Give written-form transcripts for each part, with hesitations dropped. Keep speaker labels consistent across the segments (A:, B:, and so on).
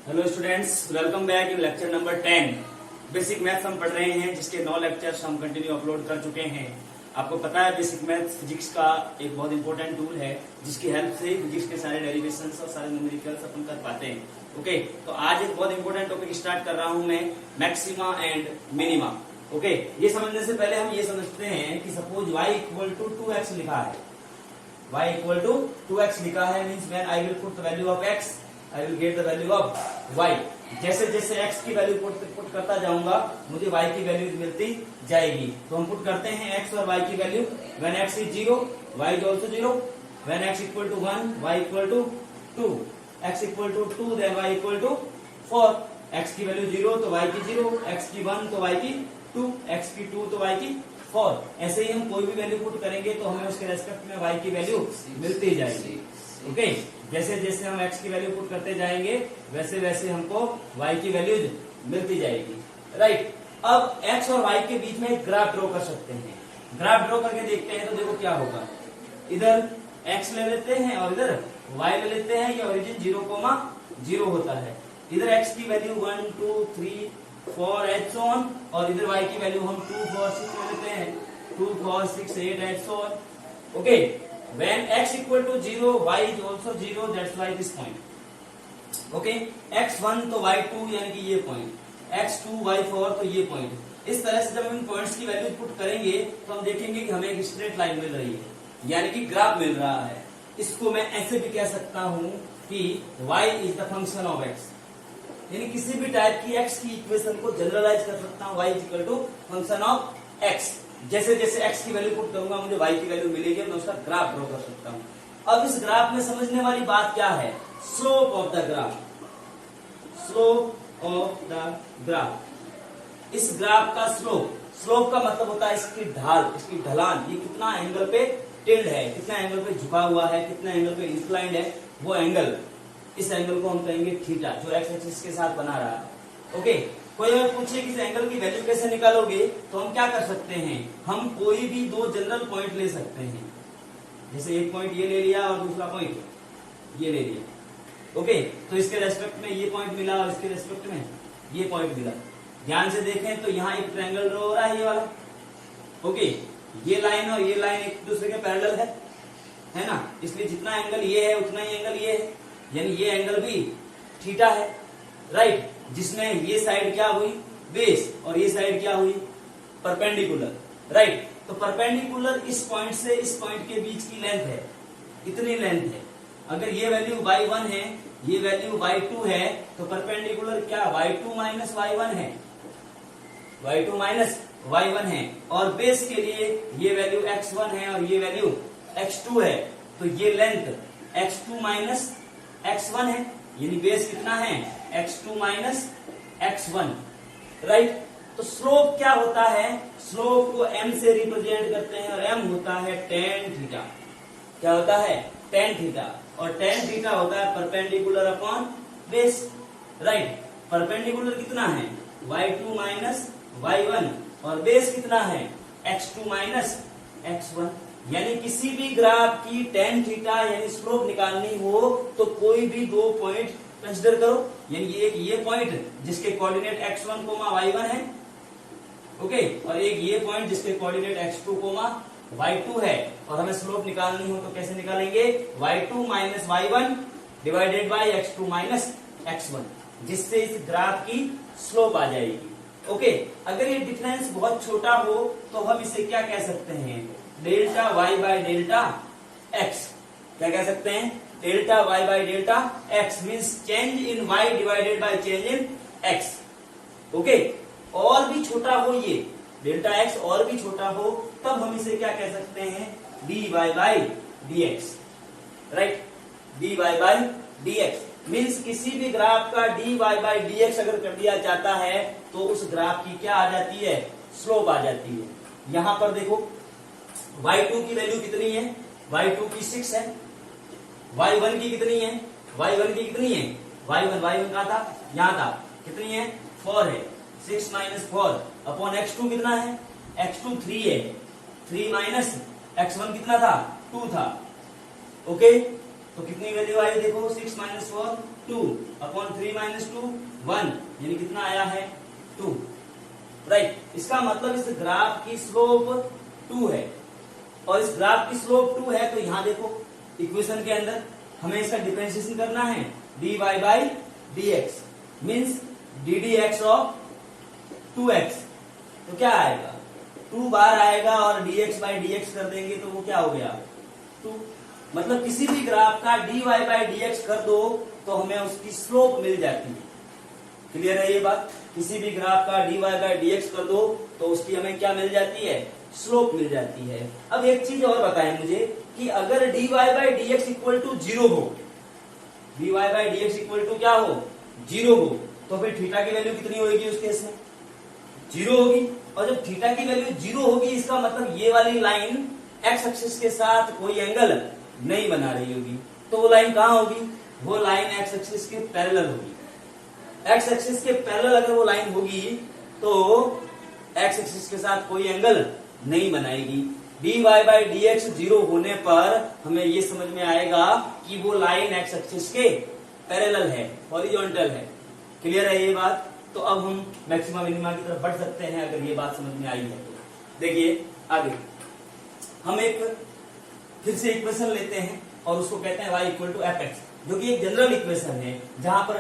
A: Hello students, welcome back in lecture number 10। Basic maths हम पढ़ रहे हैं, जिसके 9 लेक्चर्स हम कंटिन्यू अपलोड कर चुके हैं। आपको पता है बेसिक मैथ्स फिजिक्स का एक बहुत इंपॉर्टेंट टूल है, जिसकी हेल्प से फिजिक्स के सारे डेरिवेशंस और सारे न्यूमेरिकल्स अपन कर पाते हैं। ओके, तो आज एक बहुत इंपॉर्टेंट टॉपिक स्टार्ट कर रहा हूं मैं, मैक्सिमा एंड मिनिमा। ओके, ये समझने से पहले हम ये समझते हैं कि suppose y equal to 2x लिखा है, y इक्वल टू 2x लिखा है, means when I will put the value of x I will get the value of y। जैसे जैसे x की वैल्यू पुट करता जाऊंगा, मुझे y की वैल्यू मिलती जाएगी। तो हम पुट करते हैं x और y की value. When x is 0 y is also 0, when x equal to 1 y equal to 2, x equal to 2 then y equal to 4। x की वैल्यू 0 तो y की 0, x की 1 तो y की 2, x की 2 तो y की 4। ऐसे ही हम कोई भी वैल्यू पुट करेंगे तो हमें उसके रेस्पेक्ट में y की वैल्यू मिलती जाएगी। ओके, जैसे जैसे हम x की वैल्यू पुट करते जाएंगे, वैसे वैसे हमको y की वैल्यू मिलती जाएगी। राइट, अब x और y के बीच में एक ग्राफ ड्रॉ कर सकते हैं। ग्राफ ड्रॉ करके देखते हैं तो देखो क्या होगा। इधर x ले लेते हैं और इधर y ले लेते हैं। ये ओरिजिन 0,0 होता है। इधर x की वैल्यू 1 2 3 4 एंड सो ऑन, और इधर y की वैल्यू हम 2 4 6 ले लेते हैं, 2 4 6 8 and so on. Okay, when x equal to 0 y is also 0, that's why this point. Okay, x1 तो y2 यानी कि ये पॉइंट, x2 y4 तो ये पॉइंट। इस तरह से जब हम इन पॉइंट्स की वैल्यू पुट करेंगे तो हम देखेंगे कि हमें एक स्ट्रेट लाइन मिल रही है, यानी कि ग्राफ मिल रहा है। इसको मैं ऐसे भी कह सकता हूं कि y is the function of x, यानी किसी भी टाइप की x की इक्वेशन को जनरलाइज कर सकता हूं, y is equal to function of x। जैसे जैसे x की वैल्यू पुट करूंगा मुझे y की वैल्यू मिलेगी, मैं उसका ग्राफ ड्रॉ कर सकता हूं। अब इस ग्राफ में समझने वाली बात क्या है, slope of the graph. Slope of the graph, इस ग्राफ का स्लोप का मतलब होता है इसकी ढाल, इसकी ढलान। ये कितना एंगल पे टिल्ड है, कितना एंगल पे झुका हुआ है, कितना एंगल पे इंक्लाइंड है, वो एंगल, इस एंगल को हम कहेंगे थीटा, जो एक्स एक्सिस के साथ बना रहा है। ओके, कोई अगर पूछे कि इस एंगल की वैल्यू कैसे निकालोगे, तो हम क्या कर सकते हैं, हम कोई भी दो जनरल पॉइंट ले सकते हैं। जैसे एक पॉइंट ये ले लिया और दूसरा पॉइंट ये ले लिया। ओके, तो इसके रेस्पेक्ट में ये पॉइंट मिला और इसके रेस्पेक्ट में ये पॉइंट मिला। ध्यान से देखें तो यहाँ एक ट्रायंगल ड्रॉ हो रहा है, ये वाला। ओके, ये लाइन और ये लाइन एक दूसरे के पैरेलल है ना, इसलिए जितना एंगल ये है उतना ही एंगल ये है, यानी ये एंगल भी थीटा है। राइट, जिसमें ये साइड क्या हुई, बेस, और ये साइड क्या हुई, परपेंडिकुलर। राइट, तो परपेंडिकुलर इस पॉइंट से इस पॉइंट के बीच की लेंथ है, इतनी लेंथ है। अगर ये वैल्यू y1 है, ये वैल्यू y2 है, तो परपेंडिकुलर क्या y2 माइनस y1 है, y2 माइनस y1 है। और बेस के लिए ये वैल्यू x1 है और ये वैल्यू x2 है, तो ये लेंथ x2 माइनस x1 है, यानी बेस कितना है, x2 माइनस x1। राइट, तो स्लोप क्या होता है, स्लोप को m से रिप्रेजेंट करते हैं और m होता है tan थीटा। क्या होता है, tan थीटा, और tan थीटा होता है perpendicular upon base. Right, perpendicular कितना है, y2 माइनस y1, और बेस कितना है, x2 माइनस x1। यानी किसी भी ग्राफ की tan थीटा यानी स्लोप निकालनी हो तो कोई भी दो पॉइंट कंसिडर करो, यानी एक ये पॉइंट जिसके कोऑर्डिनेट x1, y1 है, ओके, और एक ये पॉइंट जिसके कोऑर्डिनेट x2, y2 है। और हमें स्लोप निकालनी हो तो कैसे निकालेंगे, y2 minus y1 divided by x2 minus x1, जिससे इस ग्राफ की स्लोप आ जाएगी। ओके, अगर ये डिफरेंस बहुत छोटा हो तो हम इसे क्या कह सकते हैं, delta y by delta x। क्या कह सकते हैं, delta y by delta x means change in y divided by change in x। Okay, और भी छोटा हो ये डेल्टा x, और भी छोटा हो, तब हम इसे क्या कह सकते हैं, dy by dx। Right, dy by dx means किसी भी ग्राफ का dy बाय dx अगर कर दिया जाता है तो उस ग्राफ की क्या आ जाती है, स्लोप आ जाती है। यहां पर देखो y2 की वैल्यू कितनी है, y2 की 6 है, y1 की कितनी है, y1 की कितनी है, y1 कहा था, यहां था, कितनी है, 4 है, 6 माइनस 4 अपॉन x2 कितना है, x2 3 है, 3 माइनस x1 कितना था, 2 था। ओके, तो कितनी वैल्यू आई देखो, 6 माइनस 4 2 अपॉन 3 माइनस 2 1, यानी कितना आया है 2, राइट। इसका मतलब इस ग्राफ की स्लोप 2 है, और इस ग्राफ की स्लोप 2 है, तो यहां देखो इक्वेशन के अंदर हमें इसका डिफरेंशिएशन करना है, dy by dx means ddx of 2x, तो क्या आएगा 2 बार आएगा, और dx बाई dx कर देंगे तो वो क्या हो गया 2। मतलब किसी भी ग्राफ का dy बाई dx कर दो तो हमें उसकी स्लोप मिल जाती है। क्लियर है ये बात? किसी भी ग्राफ का dy बाई dx कर दो तो उसकी हमें क्या मिल जाती है, स्लोप मिल जाती है। अब एक चीज और बताएं मुझे कि अगर dy by dx equal to 0 हो, dy by dx equal to क्या हो 0 हो, तो फिर थीटा की वैल्यू कितनी होगी उस केस में 0 होगी। और जब थीटा की वैल्यू 0 होगी इसका मतलब ये वाली लाइन एक्स एक्सिस के साथ कोई एंगल नहीं बना रही होगी, तो वो लाइन कहां होगी, वो लाइन एक्स एक्सिस के पैरेलल होगी। एक्स एक्सिस के पैरेलल अगर वो लाइन होगी तो एक्स एक्सिस के साथ कोई एंगल नहीं बनाएगी। dy बाई dx 0 होने पर हमें ये समझ में आएगा कि वो लाइन एक्स एक्सिस के पैरेलल है, हॉरिजॉन्टल है। क्लियर है ये बात? तो अब हम मैक्सिमा मिनिमा की तरफ बढ़ सकते हैं, अगर ये बात समझ में आई है तो। देखिए आगे हम एक फिर से इक्वेशन लेते हैं और उसको कहते हैं y equal to f x, जो कि एक जनरल इक्वेशन है जहां पर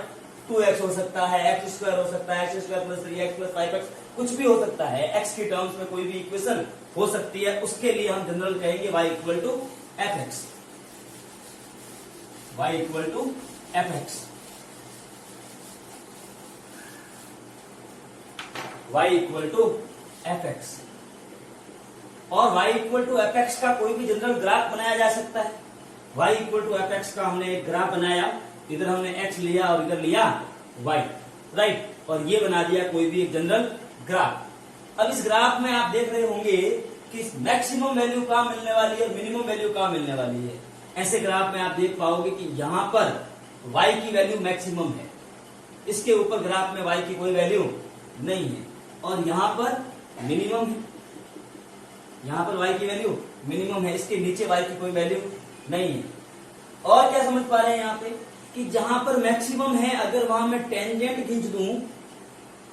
A: 2x हो सकता है, एक्स स्क्वायर हो सकता है, x square plus 3x plus 5x, कुछ भी हो सकता है। x की टर्म्स में कोई भी इक्वेशन हो सकती है, उसके लिए हम जनरल कहेंगे y equal to f x, y equal to f x, y equal to f x. और y equal to f x का कोई भी जनरल ग्राफ बनाया जा सकता है। y equal to f x का हमने एक ग्राफ बनाया, इधर हमने x लिया और इधर लिया y, राइट, और ये बना दिया कोई भी एक जनरल ग्राफ। अब इस ग्राफ में आप देख रहे होंगे कि मैक्सिमम वैल्यू कहां मिलने वाली है और मिनिमम वैल्यू कहां मिलने वाली है। ऐसे ग्राफ में आप देख पाओगे कि यहां पर y की वैल्यू मैक्सिमम है, इसके ऊपर ग्राफ में y की कोई वैल्यू नहीं है, और यहां पर मिनिमम है, यहां पर y की वैल्यू मिनिमम है, इसके नीचे y की कोई वैल्यू नहीं है। और क्या समझ पा रहे हैं यहाँ पे कि जहां पर मैक्सिमम है अगर वहां मैं टेंजेंट खींच दूं,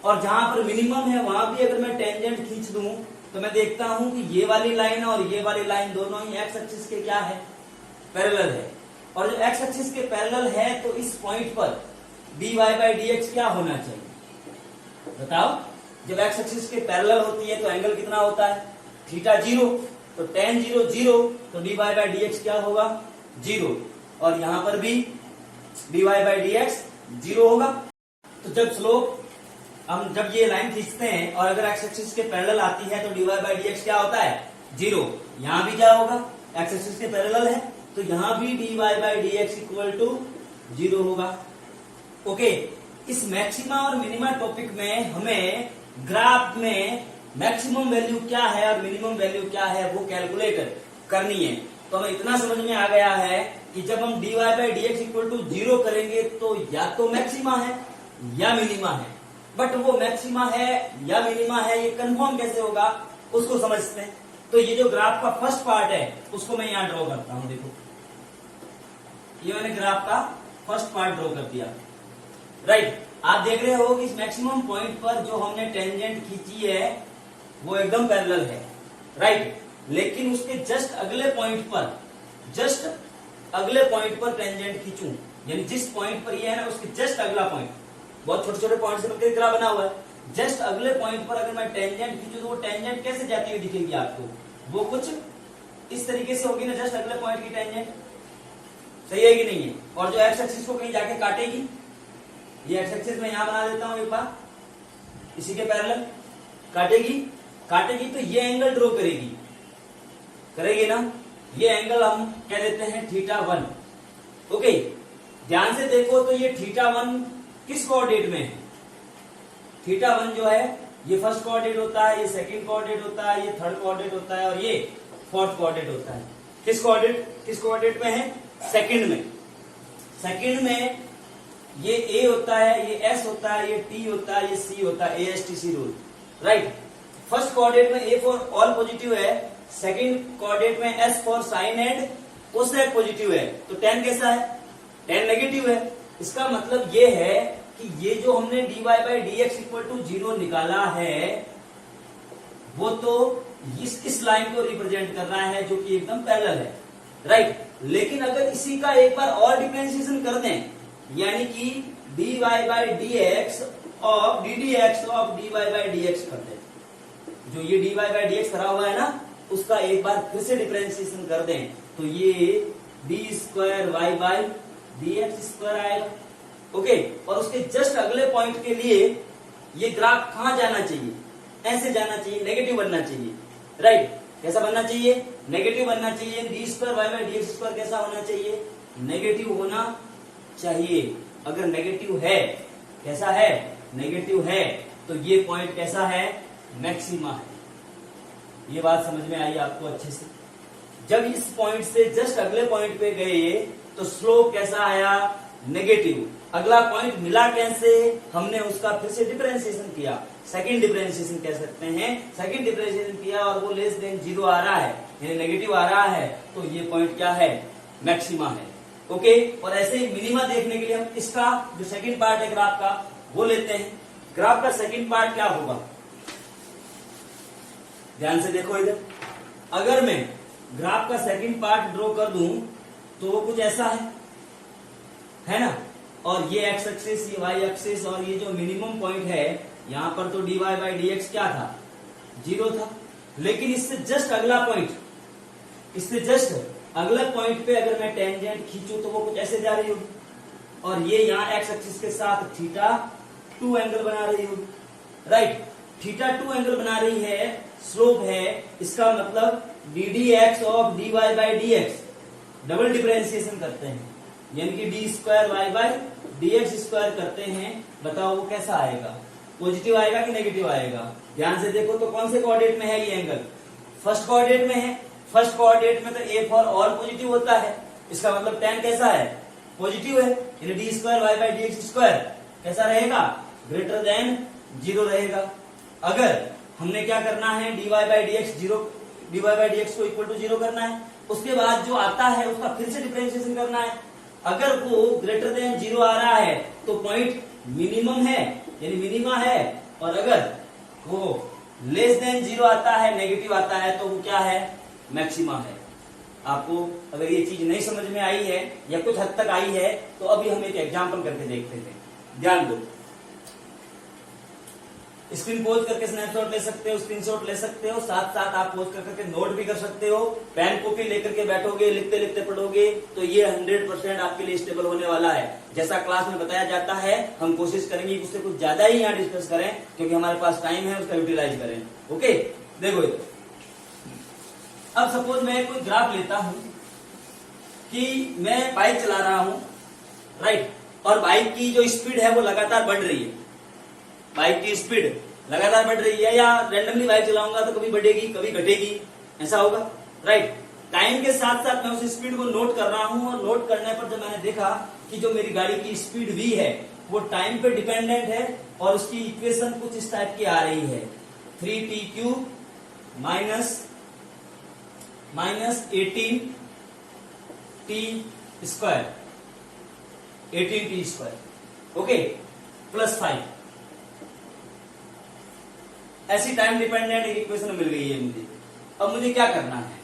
A: और जहां पर मिनिमम है वहां भी अगर मैं टेंजेंट खींच दूं, तो मैं देखता हूं कि ये वाली लाइन और ये वाली लाइन दोनों ही एक्स एक्सिस के क्या है, पैरेलल है। और जब एक्स एक्सिस के पैरेलल है तो इस पॉइंट पर dy बाई dx क्या होना चाहिए बताओ? जब एक्स एक्सिस के पैरेलल होती है तो एंगल कितना होता है, थीटा 0, तो tan 0 0, तो dy बाई dx क्या होगा 0, और यहां पर भी dy बाई dx 0 होगा। तो जब स्लोप हम जब ये लाइन खींचते हैं और अगर एक्स एक्सिस के पैरेलल आती है तो dy बाई dx क्या होता है 0, यहां भी क्या होगा, एक्स एक्सिस के पैरेलल है तो यहां भी dy by dx equal to 0 होगा। ओके, इस मैक्सिमा और मिनिमा टॉपिक में हमें ग्राफ में मैक्सिमम वैल्यू क्या है और मिनिमम वैल्यू क्या है वो कैलकुलेट करनी है। तो हमें इतना समझ में आ गया है कि जब हम dy by dx equal to 0 करेंगे तो या तो मैक्सिमा है या मिनिमा है, बट वो मैक्सिमा है या मिनिमा है ये कंफर्म कैसे होगा उसको समझते हैं। तो ये जो ग्राफ का फर्स्ट पार्ट है उसको मैं यहां ड्रॉ करता हूं। देखो ये मैंने ग्राफ का फर्स्ट पार्ट ड्रॉ कर दिया, राइट। आप देख रहे हो कि इस मैक्सिमम पॉइंट पर जो हमने टेंजेंट खींची है वो एकदम पैरेलल है, राइट, लेकिन उसके जस्ट अगले पॉइंट पर टेंजेंट खींचूं, यानी जिस पॉइंट पर ये है ना उसके जस्ट अगला पॉइंट, बहुत छोटे छोटे पॉइंट से मिलकर ग्राफ बना हुआ है, जस्ट अगले पॉइंट पर अगर मैं टेंजेंट खींचूं तो वो टेंजेंट कैसे जाती हुई दिखेगी आपको, वो कुछ इस तरीके से होगी ना, जस्ट अगले पॉइंट की टेंजेंट, सही है कि नहीं है। और जो एक्स एक्सिस को कहीं जाके काटेगी, ये एक्स एक्सिस मैं यहां बना देता हूं एक बार, इसी के पैरेलल काटेगी तो ये एंगल ड्रॉ करेगी ना, ये एंगल हम कह देते हैं θ1। ओके, ध्यान से देखो तो ये θ1 किस कोऑर्डिनेट में है, θ1 जो है ये फर्स्ट कोऑर्डिनेट होता है, ये सेकंड कोऑर्डिनेट होता है, ये थर्ड कोऑर्डिनेट होता है और ये फोर्थ कोऑर्डिनेट होता है। किस कोऑर्डिनेट में है, सेकंड में ये A होता है, ये S होता है, ये T होता है, ये C होता है, ASTC rule, right. First coordinate में A फॉर ऑल पॉजिटिव है, सेकंड कोऑर्डिनेट में S for sine and cosec positive है तो tan कैसा है, tan नेगेटिव है। इसका मतलब ये है कि ये जो हमने dy by d x equal to 0 निकाला है वो तो इस लाइन को रिप्रेजेंट कर रहा है जो कि एकदम पैरेलल है, राइट। लेकिन अगर इसी का एक बार और डिफरेंशिएशन कर दें, यानी कि dy by d x of D d x of dy by d x कर दें, जो ये dy बाई डी एक्स करा हुआ है ना उसका एक बार फिर से डिफरेंशिएशन कर दें तो ये d square y by d x square आएगा, ओके। और उसके जस्ट अगले पॉइंट के लिए ये ग्राफ कहां जाना चाहिए, ऐसे जाना चाहिए, नेगेटिव बनना चाहिए, राइट। कैसा बनना चाहिए, नेगेटिव बनना चाहिए। D square y by d x square कैसा होना चाहिए, नेगेटिव होना चाहिए। अगर नेगेटिव है, कैसा है, नेगेटिव है, तो ये पॉइंट कैसा है, मैक्सिमा है। ये बात समझ में आई आपको अच्छे से। जब इस पॉइंट से जस्ट अगले पॉइंट पे गए तो स्लोप कैसा आया, नेगेटिव। अगला पॉइंट मिला कैसे, हमने उसका फिर से डिफरेंशिएशन किया, सेकंड डिफरेंशिएशन कह सकते हैं। सेकंड डिफरेंशिएशन किया और वो लेस देन 0 आ रहा है, यानी नेगेटिव आ रहा है, तो ये पॉइंट क्या है, मैक्सिमा है, ओके। और ऐसे ही मिनिमा देखने के लिए हम इसका जो सेकंड पार्ट है ग्राफ का वो लेते हैं। ग्राफ का सेकंड पार्ट क्या होगा, ध्यान से देखो इधर। अगर मैं ग्राफ का सेकंड पार्ट ड्रॉ कर दूं तो वो कुछ ऐसा है ना। और ये एक्स एक्सिस, ये वाई एक्सिस, और ये जो मिनिमम पॉइंट है यहां पर तो dy बाई डी एक्स क्या था, 0 था। लेकिन इससे जस्ट अगला पॉइंट, इससे जस्ट अगला पॉइंट पे अगर मैं टेंजेंट खींचूं तो वो कुछ ऐसे जा रही होगी, और ये यहाँ एक्स एक्सिस के साथ θ2 एंगल बना रही होगी, राइट। θ2 एंगल बना रही है, स्लोप है, इसका मतलब d d x of dy by d x double differentiation करते हैं, यानी कि d square y by d x square करते हैं। बताओ वो कैसा आएगा, पॉजिटिव आएगा कि नेगेटिव आएगा। ध्यान से देखो तो कौन से कोऑर्डिनेट में है ये एंगल, फर्स्ट कोऑर्डिनेट में है। फर्स्ट कोऑर्डिनेट में तो ए फॉर ऑल पॉजिटिव होता है, इसका मतलब tan कैसा है, पॉजिटिव है, यानी d square y by d x square कैसा रहेगा, ग्रेटर देन 0 रहेगा। अगर हमने क्या करना है, dy by d x dy by d x को इक्वल टू 0 करना है, उसके बाद जो आता है उसका फिर से डिफरेंशिएशन करना है। अगर वो ग्रेटर देन 0 आ रहा है तो पॉइंट मिनिमम है, यानी मिनिमा है, और अगर वो लेस देन 0 आता है, नेगेटिव आता है, तो वो क्या है, मैक्सिमा है। आपको अगर ये चीज नहीं समझ में आई है या कुछ हद तक आई है तो अभी हम एक एग्जांपल करके देखते हैं, ध्यान दो। स्क्रीन पोज करके स्नैपशॉट ले सकते हो, स्क्रीनशॉट ले सकते हो, साथ साथ आप पोज करके नोट भी कर सकते हो। पेन कॉपी लेकर के बैठोगे, लिखते लिखते पढ़ोगे तो ये 100% आपके लिए स्टेबल होने वाला है। जैसा क्लास में बताया जाता है हम कोशिश करेंगे कि उससे कुछ ज्यादा ही यहाँ डिस्कस करें, क्योंकि हमारे पास टाइम है, उसका यूटिलाइज करें, ओके। देखो अब सपोज मैं कोई ग्राफ लेता हूं कि मैं बाइक चला रहा हूं, राइट, और बाइक की जो स्पीड है वो लगातार बढ़ रही है, बाइक की स्पीड लगातार बढ़ रही है, या रैंडमली बाइक चलाऊंगा तो कभी बढ़ेगी कभी घटेगी, ऐसा होगा, राइट। टाइम के साथ साथ मैं उस स्पीड को नोट कर रहा हूं, और नोट करने पर जब मैंने देखा कि जो मेरी गाड़ी की स्पीड v है वो टाइम पे डिपेंडेंट है, और उसकी इक्वेशन कुछ इस टाइप की आ रही है, 3t³ minus 18t², 18t², okay, plus 5। ऐसी टाइम डिपेंडेंट एक इक्वेशन मिल गई है मुझे। अब मुझे क्या करना है,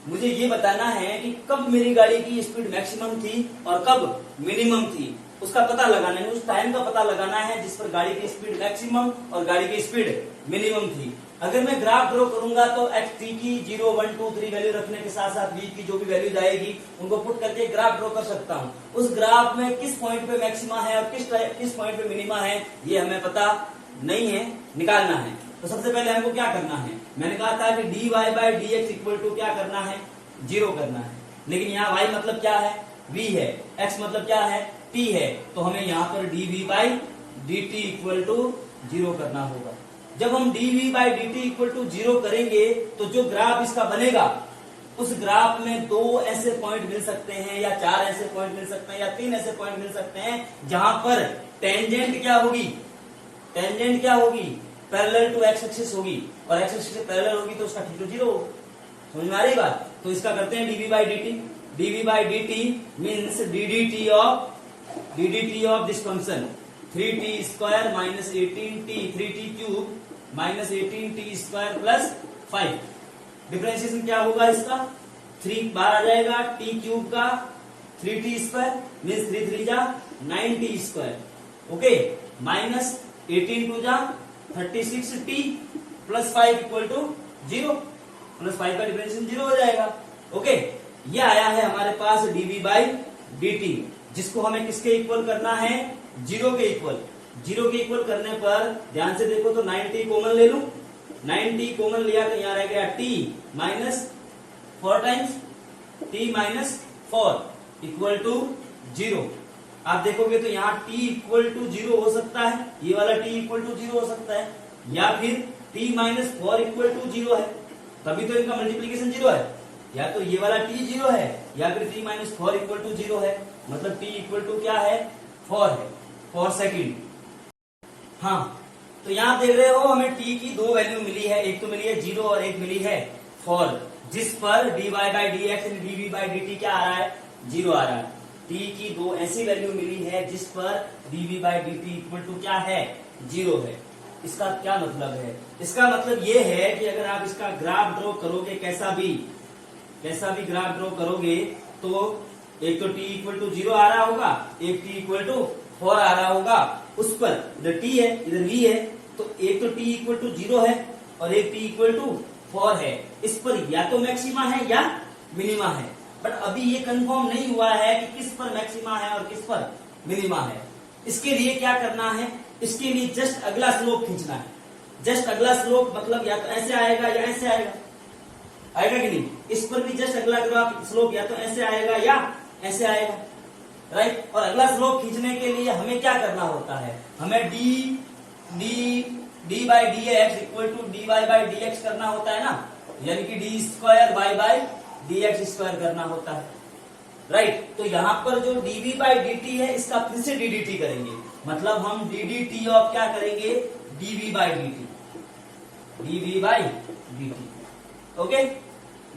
A: मुझे ये बताना है कि कब मेरी गाड़ी की स्पीड मैक्सिमम थी और कब मिनिमम थी, उसका पता लगाना है, उस टाइम का पता लगाना है जिस पर गाड़ी की स्पीड मैक्सिमम और गाड़ी की स्पीड मिनिमम थी। अगर मैं ग्राफ ड्रॉ करूंगा तो एक्स टी की 0, 1, 2, 3 वैल्यू रखने के साथ साथ v की जो भी वैल्यूज आएगी उनको पुट करके ग्राफ ड्रॉ कर सकता हूं। उस ग्राफ में किस पॉइंट पे मैक्सिमा है और किस पॉइंट पे मिनिमा है ये हमें पता नहीं है, निकालना है। तो सबसे पहले हमको क्या करना है, मैंने कहा था कि dy by d x equal to क्या करना है, 0 करना है। लेकिन यहाँ y मतलब क्या है, v है, x मतलब क्या है, t है, तो हमें यहाँ पर dv by d t equal to 0 करना होगा। जब हम dv by d t equal to 0 करेंगे तो जो ग्राफ इसका बनेगा उस ग्राफ में 2 ऐसे पॉइंट मिल सकते हैं, या 4 ऐसे पॉइंट मिल सकते हैं, या 3 ऐसे पॉइंट मिल सकते हैं जहां पर टेंजेंट क्या होगी, टेंजेंट क्या होगी, पैरेलल टू एक्स एक्सिस होगी, और एक्स एक्सिस से पैरेलल होगी तो उसका θ0 होगा। समझ में आ रही बात। तो इसका करते हैं dv by d T, dv by dt means ddt of this function 3t square minus 18t 3t cube minus 18t square plus 5। Differentiation क्या होगा इसका, 3 बार आ जाएगा t क्यूब का 3t स्क्वायर मीन्स 3 3 जा 9t square, okay, minus 18 to जा 36t plus 5 equal to 0, plus 5 का differentiation 0 हो जाएगा, ओके। ये आया है हमारे पास dv बाई dt, जिसको हमें किसके इक्वल करना है, 0 के इक्वल। 0 के इक्वल करने पर ध्यान से देखो तो 9t कॉमन ले लूं, 9t कॉमन लिया तो यहां रह गया t minus 4 times t minus 4 equal to 0। आप देखोगे तो यहाँ t इक्वल टू 0 हो सकता है, ये वाला t इक्वल टू 0 हो सकता है, या फिर t माइनस 4 इक्वल टू 0 है, तभी तो इनका मल्टीप्लीकेशन 0 है। या तो ये वाला t 0 है या फिर t माइनस 4 इक्वल टू 0 है, मतलब t इक्वल टू क्या है, 4 है, 4 सेकेंड। हाँ, तो यहाँ देख रहे हो हमें t की दो वैल्यू मिली है, एक तो मिली है 0 और एक मिली है 4, जिस पर dy by d x and dv by dt क्या आ रहा है, 0 आ रहा है। t की दो ऐसी वैल्यू मिली है जिस पर dv by dt equal to क्या है, 0 है। इसका क्या मतलब है, इसका मतलब ये है कि अगर आप इसका ग्राफ ड्रॉ करोगे, कैसा भी ग्राफ ड्रॉ करोगे, तो एक तो t इक्वल टू 0 आ रहा होगा, एक t इक्वल टू 4 आ रहा होगा, उस पर इधर t है इधर v है, तो एक तो t इक्वल टू 0 है और एक t इक्वल टू 4 है। इस पर या तो मैक्सिमा है या मिनिमा है, बट अभी ये कंफर्म नहीं हुआ है कि किस पर मैक्सिमा है और किस पर मिनिमा है। इसके लिए क्या करना है, इसके लिए जस्ट अगला स्लोप खींचना है। जस्ट अगला स्लोप मतलब या तो ऐसे आएगा या ऐसे आएगा, आएगा कि नहीं, इस पर भी जस्ट अगला ग्राफ स्लोप या तो ऐसे आएगा या ऐसे आएगा, राइट। और अगला स्लोप खींचने के लिए हमें क्या करना होता है, हमें d by d x equal to d y by d x करना होता है ना, यानी कि d square y by d x square करना होता है, राइट। तो यहाँ पर जो dv बाई dt है इसका फिर से ddt करेंगे, मतलब हम ddt ऑफ क्या करेंगे, dv by dt, okay,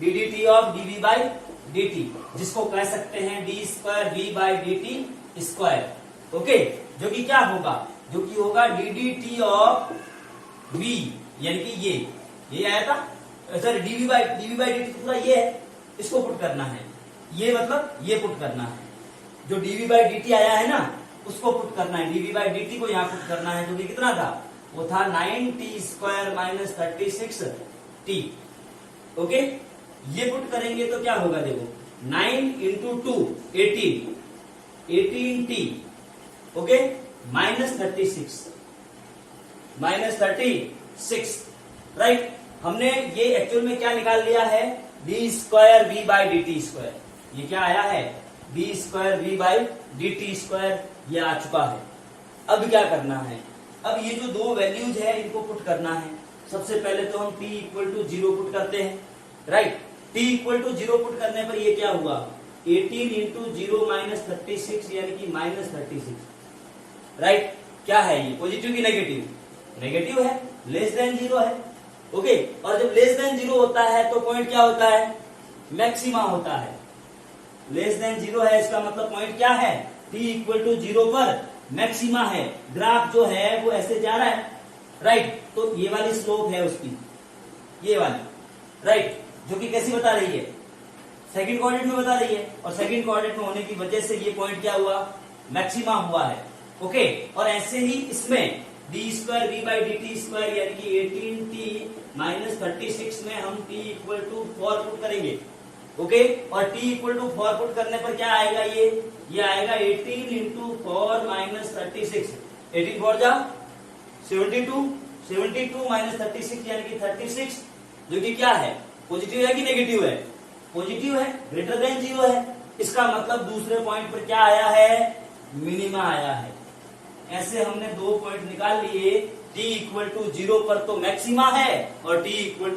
A: ddt of dv by dt, जिसको कह सकते हैं d square v by dt square, okay, जो कि क्या होगा, जो कि होगा ddt ऑफ v, यानी कि ये आया था, सॉरी dv बाई dt पूरा ये है, इसको पुट करना है, ये मतलब ये पुट करना है, जो dv बाई dt आया है ना उसको पुट करना है, dv बाई dt को यहाँ पुट करना है, जो कि कितना था, वो था 9t square minus 36t, okay. ये पुट करेंगे तो क्या होगा, देखो 9 into 2 18t, okay, minus 36, right. हमने ये एक्चुअल में क्या निकाल लिया है, d square v by d t square, ये क्या आया है, d square v by d t square, ये आ चुका है। अब क्या करना है, अब ये जो दो वैल्यूज है इनको पुट करना है। सबसे पहले तो हम t इक्वल टू 0 पुट करते हैं, right. t equal to 0 put करने पर ये क्या हुआ, 18 इंटू 0 माइनस 36, यानी कि माइनस 36, राइट। क्या है ये, पॉजिटिव की नेगेटिव, नेगेटिव है, लेस देन 0 है, ओके। और जब लेस देन 0 होता है तो पॉइंट क्या होता है, मैक्सिमा होता है। लेस देन 0 है इसका मतलब पॉइंट क्या है, t इक्वल टू 0 पर मैक्सिमा है। ग्राफ जो है वो ऐसे जा रहा है, राइट। तो ये वाली स्लोप है उसकी, ये वाली, राइट, जो कि कैसी बता रही है, सेकंड कोऑर्डिनेट में बता रही है, और सेकंड कोऑर्डिनेट में होने की वजह से ये पॉइंट क्या हुआ, मैक्सिमा हुआ है, ओके। और ऐसे ही इसमें d square v by d t square, यानी कि 18t माइनस 36 में हम t इक्वल टू 4 पुट करेंगे, ओके। और t इक्वल टू 4 पुट करने पर क्या आएगा, ये आएगा 18 इंटू 4 माइनस 36, 18 4 जा 72 माइनस 36 यानी कि 36, जो कि क्या है, पॉजिटिव है कि नेगेटिव है, पॉजिटिव है, ग्रेटर देन 0 है। इसका मतलब दूसरे पॉइंट पर क्या आया है, मिनिमा आया है। ऐसे हमने दो पॉइंट निकाल लिए, t इक्वल टू 0 पर तो मैक्सिमा है और t इक्वल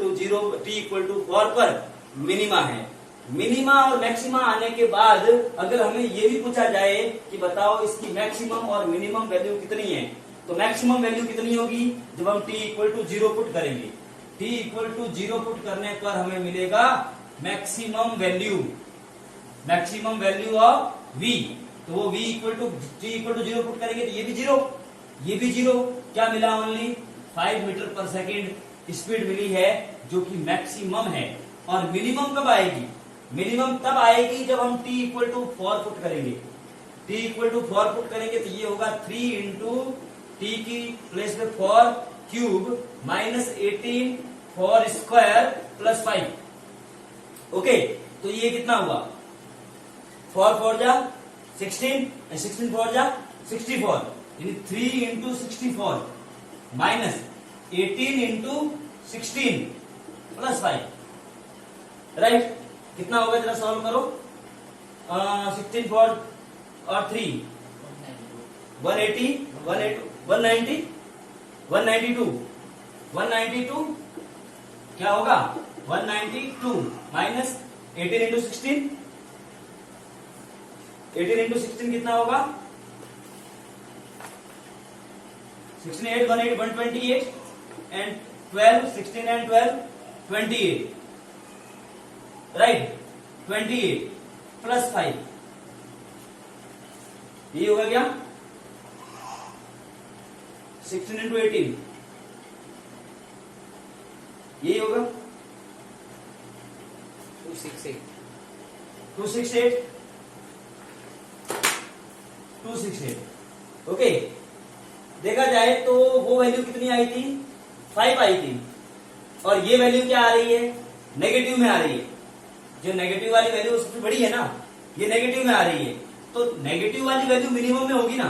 A: टू 4 पर मिनिमा है। मिनिमा और मैक्सिमा आने के बाद अगर हमें ये भी पूछा जाए कि बताओ इसकी मैक्सिमम और मिनिमम वैल्यू कितनी है, तो मैक्सिमम वैल्यू कितनी होगी, जब हम t इक्वल टू 0 पुट करेंगे। t इक्वल टू 0 पुट करने पर हमें मिलेगा maximum value, maximum value of v, तो वो v equal to zero put करेंगे तो ये भी जीरो, ये भी जीरो। क्या मिला? ओनली 5 मीटर पर सेकेंड स्पीड मिली है, जो कि मैक्सिमम है। और मिनिमम कब आएगी? मिनिमम तब आएगी जब हम t इक्वल टू 4 पुट करेंगे। t इक्वल टू 4 पुट करेंगे तो ये होगा 3 इंटू टी की प्लेस में 4 cube minus 18 4 square plus 5। Okay, तो ये कितना हुआ? 4 4 जा 16, 16 4 जा 64, यानी 3 into 64 minus 18 into 16 plus 5। Right, कितना होगा? जरा सॉल्व करो। 16 4 और 3 180 190 192 192 क्या होगा? 192 माइनस 18 इंटू 16, 18 इंटू 16 कितना होगा? 16 8 1 8 128 एंड 12 16 एंड 12 28। राइट, 28 प्लस 5, ये होगा क्या? 16 इंटू 18, ये होगा
B: 268
A: 268। ओके, देखा जाए तो वो वैल्यू कितनी आई थी? 5 आई थी, और ये वैल्यू क्या आ रही है? नेगेटिव में आ रही है। जो नेगेटिव वाली वैल्यू सबसे बड़ी है ना, ये नेगेटिव में आ रही है। तो नेगेटिव वाली वैल्यू मिनिमम में होगी ना,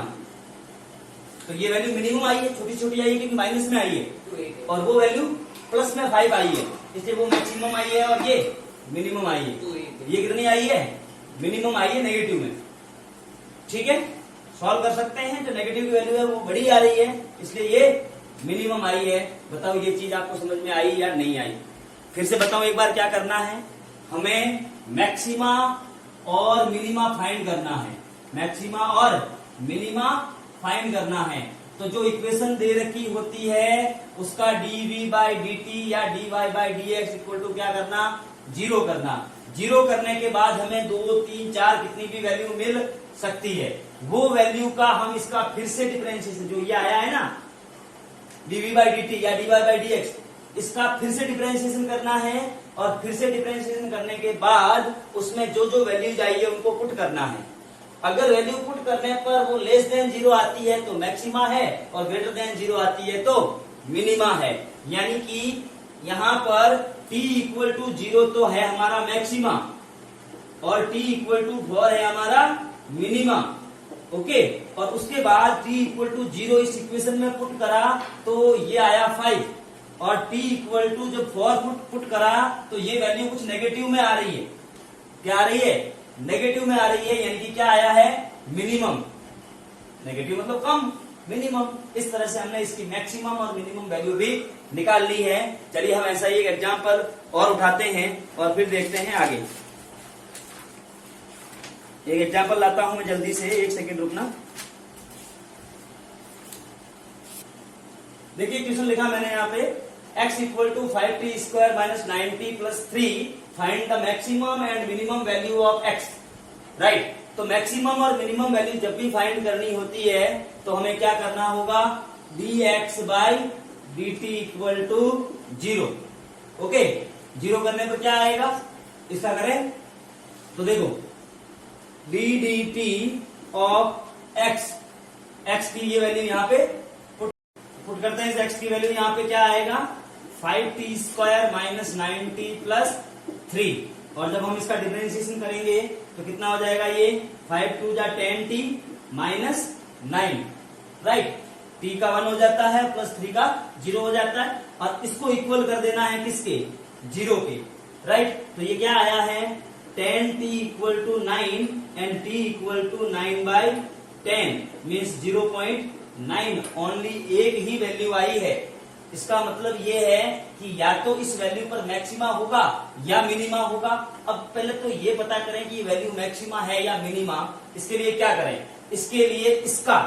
A: तो ये वैल्यू मिनिमम आई है, छोटी छोटी आई है क्योंकि माइनस में आई है, और वो वैल्यू प्लस में 5 आई है, इसलिए वो मैक्सिमम आई है और ये मिनिमम आई है। ये कितनी आई है? मिनिमम आई है नेगेटिव में। ठीक है, सॉल्व कर सकते हैं। जो नेगेटिव की वैल्यू है वो बड़ी आ रही है, इसलिए ये मिनिमम आई है। बताओ ये चीज आपको समझ में आई या नहीं आई? फिर से बताओ एक बार, क्या करना है? हमें मैक्सिमा और मिनिमा फाइंड करना है। मैक्सिमा और मिनिमा फाइंड करना है। तो जो इक्वेशन दे रखी होती है उसका dv बाई dt या dy by dx equal to क्या करना? जीरो करना। जीरो करने के बाद हमें 2 3 4 कितनी भी वैल्यू मिल सकती है, वो वैल्यू का हम इसका फिर से डिफरेंशिएशन, जो ये आया है ना dv बाई dt या dy बाई dx, इसका फिर से डिफरेंशिएशन करना है। और फिर से डिफरेंशिएशन करने के बाद उसमें जो जो वैल्यूज आई है उनको पुट करना है। अगर वैल्यू पुट करने पर वो लेस देन जीरो आती है तो मैक्सिमा है, और ग्रेटर देन जीरो आती है तो मिनिमा है। यानी कि यहां पर t इक्वल टू 0 तो है हमारा मैक्सिमा, और t इक्वल टू 4 है हमारा मिनिमा। ओके, और उसके बाद t इक्वल टू 0 इस इक्वेशन में पुट करा तो ये आया 5, और t इक्वल टू जब 4 पुट करा तो ये वैल्यू कुछ नेगेटिव में आ रही है। क्या आ रही है? नेगेटिव में आ रही है, यानी कि क्या आया है? मिनिमम। नेगेटिव मतलब कम, मिनिमम। इस तरह से हमने इसकी मैक्सिमम और मिनिमम वैल्यू भी निकाल ली है। चलिए हम ऐसा ही एक एग्जांपल और उठाते हैं और फिर देखते हैं आगे। एक एग्जांपल लाता हूं मैं जल्दी से, 1 सेकेंड रुकना। देखिए क्वेश्चन लिखा मैंने यहाँ पे, x equal to 5t square minus 9t plus 3 find the maximum and minimum value of x। Right, तो मैक्सिमम और मिनिमम वैल्यू जब भी फाइंड करनी होती है तो हमें क्या करना होगा? dx by dt equal to 0। Okay, 0 करने पर क्या आएगा? इसका करें तो देखो d dt ऑफ x की ये वैल्यू यहाँ पे पुट करते हैं। इस x की वैल्यू यहाँ पे क्या आएगा? 5t square minus 9t plus 3, और जब हम इसका डिफरेंशिएशन करेंगे तो कितना हो जाएगा? ये 5 2 जा 10t माइनस 9। राइट, t का 1 हो जाता है प्लस 3 का 0 हो जाता है, और इसको इक्वल कर देना है किसके? 0 के। राइट, तो ये क्या आया है? 10t equal to 9 and t equal to 9 by 10 means 0.9। Only एक ही वैल्यू आई है। इसका मतलब ये है कि या तो इस वैल्यू पर मैक्सिमा होगा या मिनिमा होगा। अब पहले तो ये पता करें कि ये वैल्यू मैक्सिमा है या मिनिमा। इसके लिए क्या करें? इसके लिए इसका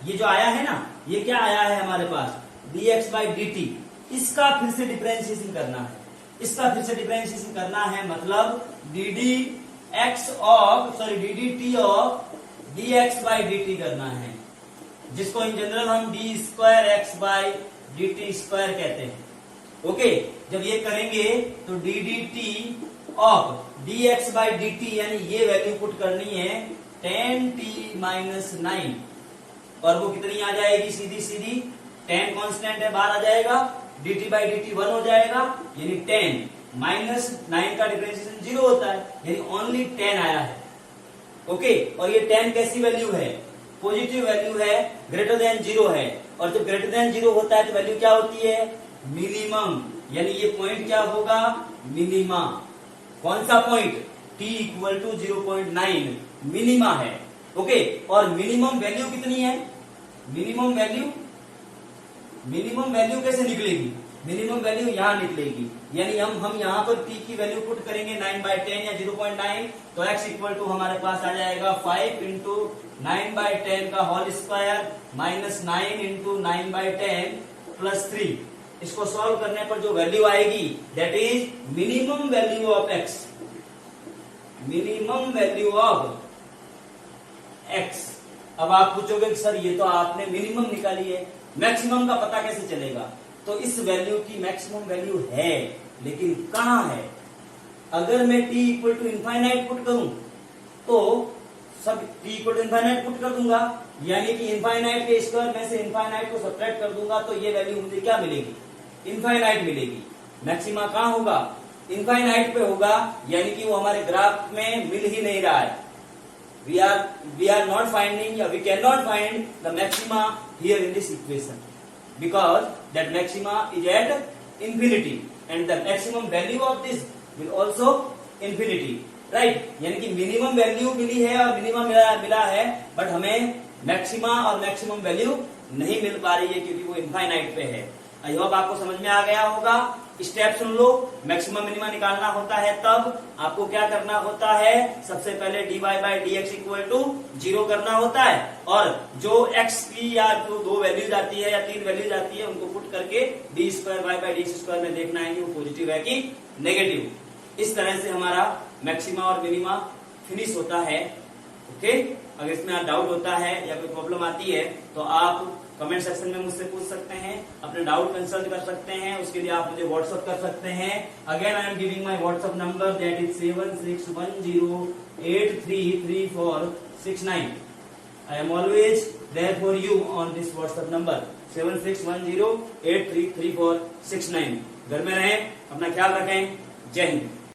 A: ये जो आया है ना, ये क्या आया है हमारे पास? dx बाई dt, इसका फिर से डिफरेंशिएशन करना है। इसका फिर से डिफरेंशिएशन करना है, मतलब dd dt of dx by dt करना है, जिसको इन जनरल हम D square x by d t square कहते हैं। ओके, जब ये करेंगे तो D D T of D x by d T, यानी ये वैल्यू पुट करनी है 10t-9, और वो कितनी आ जाएगी, सीधी सीधी 10 कांस्टेंट है, बाहर आ जाएगा, dt बाई dt 1 हो जाएगा, यानी 10 माइनस 9 का डिफरेंशिएशन 0 होता है, यानी ओनली 10 आया है। ओके, और ये 10 कैसी वैल्यू है, पॉजिटिव वैल्यू है, ग्रेटर देन 0 है, और जब ग्रेटर देन 0 होता है तो वैल्यू क्या होती है, मिनिमम, यानी ये पॉइंट क्या होगा, मिनिमा। कौन सा point, t equal to 0.9 minima है। ओके, और मिनिमम वैल्यू कितनी है, मिनिमम वैल्यू कैसे निकलेगी, मिनिमम वैल्यू यहां निकलेगी, यानी हम यहां पर t की वैल्यू पुट करेंगे 9/10 या 0.9, तो x इक्वल टू हमारे पास आ जाएगा 5 इंटू 9/10 का whole square minus 9 into 9/10 plus 3। इसको सॉल्व करने पर जो वैल्यू आएगी that is minimum value of x, minimum value of x। अब आप पूछोगे कि सर ये तो आपने मिनिमम निकाली है, मैक्सिमम का पता कैसे चलेगा, तो इस वैल्यू की मैक्सिमम वैल्यू है, लेकिन कहां है। अगर मैं t equal to infinite put करूं तो सब t equal to infinite put कर दूंगा, यानी कि इनफाइनाइट के स्क्वायर में से इनफाइनाइट को सब्ट्रैक्ट कर दूंगा, तो ये वैल्यू मुझे क्या मिलेगी, इनफाइनाइट मिलेगी। मैक्सिमा कहां होगा, इनफाइनाइट पे होगा, यानी कि वो हमारे ग्राफ में मिल ही नहीं रहा है। we are not finding, or we cannot find the maxima here in this equation, because that maxima is at infinity and the maximum value of this will also infinity, right। यानी कि minimum value मिली है और minimum मिला है, but हमें maxima और maximum value नहीं मिल पा रही है क्योंकि वो इनफाइनाइट पे है। आई होप आपको समझ में आ गया होगा। स्टेप सुन लो, मैक्सिमम मिनिमम निकालना होता है तब आपको क्या करना होता है, सबसे पहले dy by d x equal to 0 करना होता है, और जो x की या जो 2 वैल्यूज आती है या 3 वैल्यूज आती है उनको पुट करके d square y by d square में देखना है कि वो पॉजिटिव है कि नेगेटिव। इस तरह से हमारा मैक्सिमा और मिनिमा फिनिश होता है। ओके, अगर इसमें डाउट होता है या कोई प्रॉब्लम आती है तो आप कमेंट सेक्शन में मुझसे पूछ सकते हैं, अपने डाउट कंसल्ट कर सकते हैं, उसके लिए आप मुझे व्हाट्सअप कर सकते हैं। Again I am giving my WhatsApp number that is 7610833469। I am always there for you on this WhatsApp number 7610833469। घर में रहें, अपना ख्याल रखें। जय हिंद।